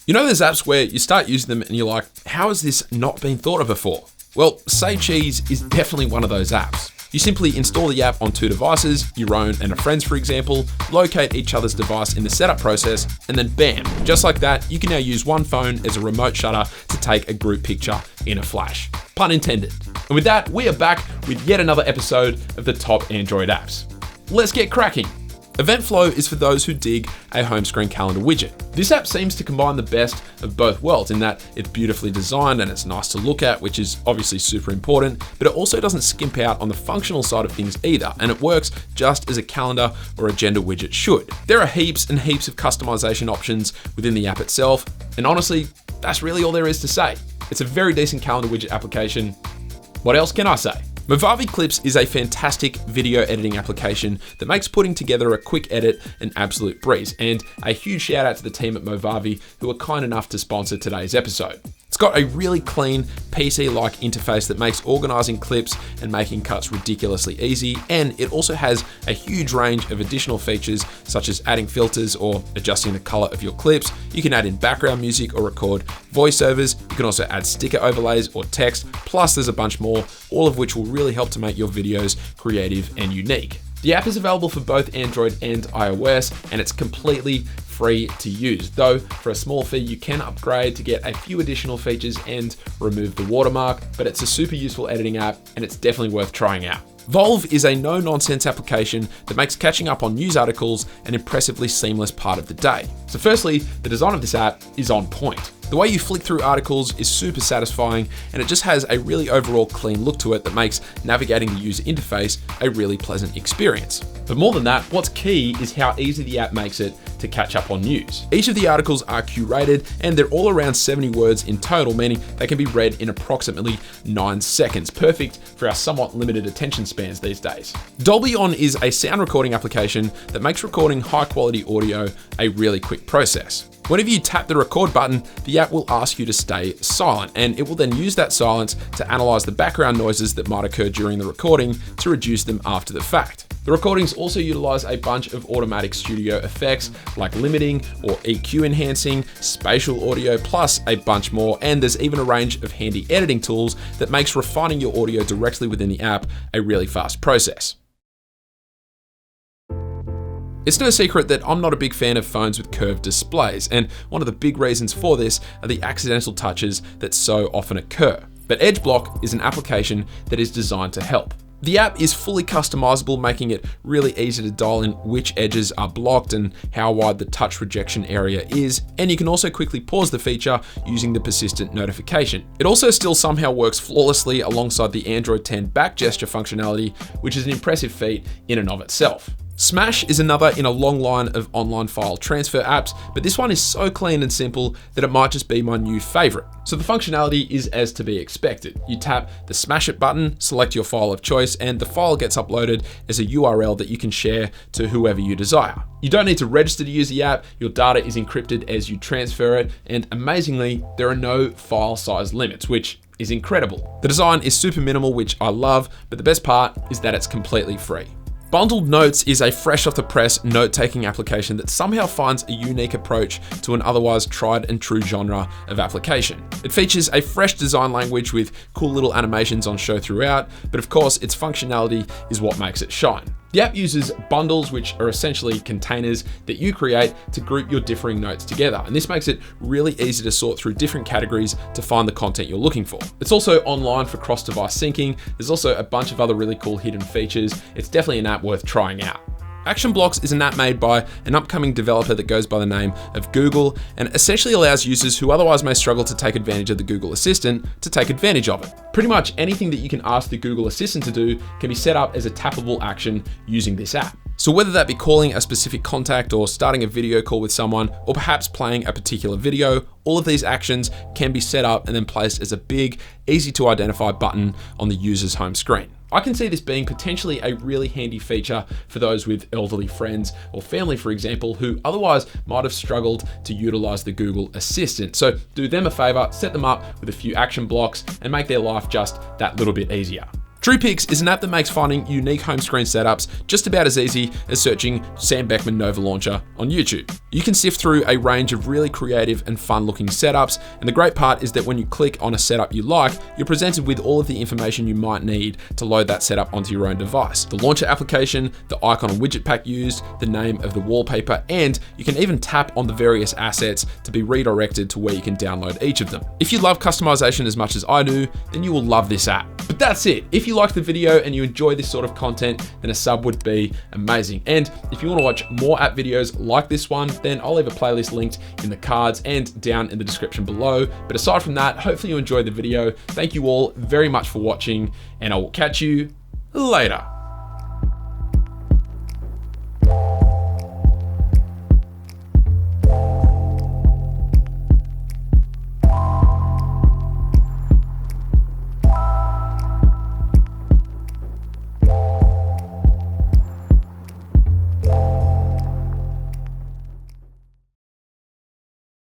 You know there's apps where you start using them and you're like, how has this not been thought of before? Well, Say Cheese is definitely one of those apps. You simply install the app on two devices, your own and a friend's for example, locate each other's device in the setup process, and then bam, just like that, you can now use one phone as a remote shutter to take a group picture in a flash. Pun intended. And with that, we are back with yet another episode of the top Android apps. Let's get cracking. Eventflow is for those who dig a home screen calendar widget. This app seems to combine the best of both worlds in that it's beautifully designed and it's nice to look at, which is obviously super important, but it also doesn't skimp out on the functional side of things either, and it works just as a calendar or agenda widget should. There are heaps and heaps of customization options within the app itself, and honestly, that's really all there is to say. It's a very decent calendar widget application. What else can I say? Movavi Clips is a fantastic video editing application that makes putting together a quick edit an absolute breeze, and a huge shout out to the team at Movavi who are kind enough to sponsor today's episode. It's got a really clean, PC-like interface that makes organizing clips and making cuts ridiculously easy, and it also has a huge range of additional features such as adding filters or adjusting the color of your clips. You can add in background music or record voiceovers. You can also add sticker overlays or text, plus there's a bunch more, all of which will really help to make your videos creative and unique. The app is available for both Android and iOS, and it's completely free to use, though for a small fee you can upgrade to get a few additional features and remove the watermark, but it's a super useful editing app and it's definitely worth trying out. Volve is a no-nonsense application that makes catching up on news articles an impressively seamless part of the day. So firstly, the design of this app is on point. The way you flick through articles is super satisfying, and it just has a really overall clean look to it that makes navigating the user interface a really pleasant experience. But more than that, what's key is how easy the app makes it to catch up on news. Each of the articles are curated, and they're all around 70 words in total, meaning they can be read in approximately 9 seconds, perfect for our somewhat limited attention spans these days. Dolby On is a sound recording application that makes recording high quality audio a really quick process. Whenever you tap the record button, the app will ask you to stay silent, and it will then use that silence to analyze the background noises that might occur during the recording to reduce them after the fact. The recordings also utilize a bunch of automatic studio effects like limiting or EQ enhancing, spatial audio, plus a bunch more, and there's even a range of handy editing tools that makes refining your audio directly within the app a really fast process. It's no secret that I'm not a big fan of phones with curved displays, and one of the big reasons for this are the accidental touches that so often occur. But EdgeBlock is an application that is designed to help. The app is fully customizable, making it really easy to dial in which edges are blocked and how wide the touch rejection area is, and you can also quickly pause the feature using the persistent notification. It also still somehow works flawlessly alongside the Android 10 back gesture functionality, which is an impressive feat in and of itself. Smash is another in a long line of online file transfer apps, but this one is so clean and simple that it might just be my new favorite. So the functionality is as to be expected. You tap the Smash It button, select your file of choice, and the file gets uploaded as a URL that you can share to whoever you desire. You don't need to register to use the app, your data is encrypted as you transfer it, and amazingly, there are no file size limits, which is incredible. The design is super minimal, which I love, but the best part is that it's completely free. Bundled Notes is a fresh off the press note-taking application that somehow finds a unique approach to an otherwise tried and true genre of application. It features a fresh design language with cool little animations on show throughout, but of course its functionality is what makes it shine. The app uses bundles, which are essentially containers that you create to group your differing notes together, and this makes it really easy to sort through different categories to find the content you're looking for. It's also online for cross-device syncing. There's also a bunch of other really cool hidden features. It's definitely an app worth trying out. Action Blocks is an app made by an upcoming developer that goes by the name of Google, and essentially allows users who otherwise may struggle to take advantage of the Google Assistant to take advantage of it. Pretty much anything that you can ask the Google Assistant to do can be set up as a tappable action using this app. So whether that be calling a specific contact or starting a video call with someone, or perhaps playing a particular video, all of these actions can be set up and then placed as a big, easy to identify button on the user's home screen. I can see this being potentially a really handy feature for those with elderly friends or family, for example, who otherwise might have struggled to utilize the Google Assistant. So do them a favor, set them up with a few action blocks and make their life just that little bit easier. TruePix is an app that makes finding unique home screen setups just about as easy as searching Sam Beckman Nova Launcher on YouTube. You can sift through a range of really creative and fun looking setups, and the great part is that when you click on a setup you like, you're presented with all of the information you might need to load that setup onto your own device. The launcher application, the icon and widget pack used, the name of the wallpaper, and you can even tap on the various assets to be redirected to where you can download each of them. If you love customization as much as I do, then you will love this app. But that's it. If you like the video and you enjoy this sort of content, then a sub would be amazing. And if you want to watch more app videos like this one, then I'll leave a playlist linked in the cards and down in the description below. But aside from that, hopefully you enjoyed the video. Thank you all very much for watching, and I will catch you later.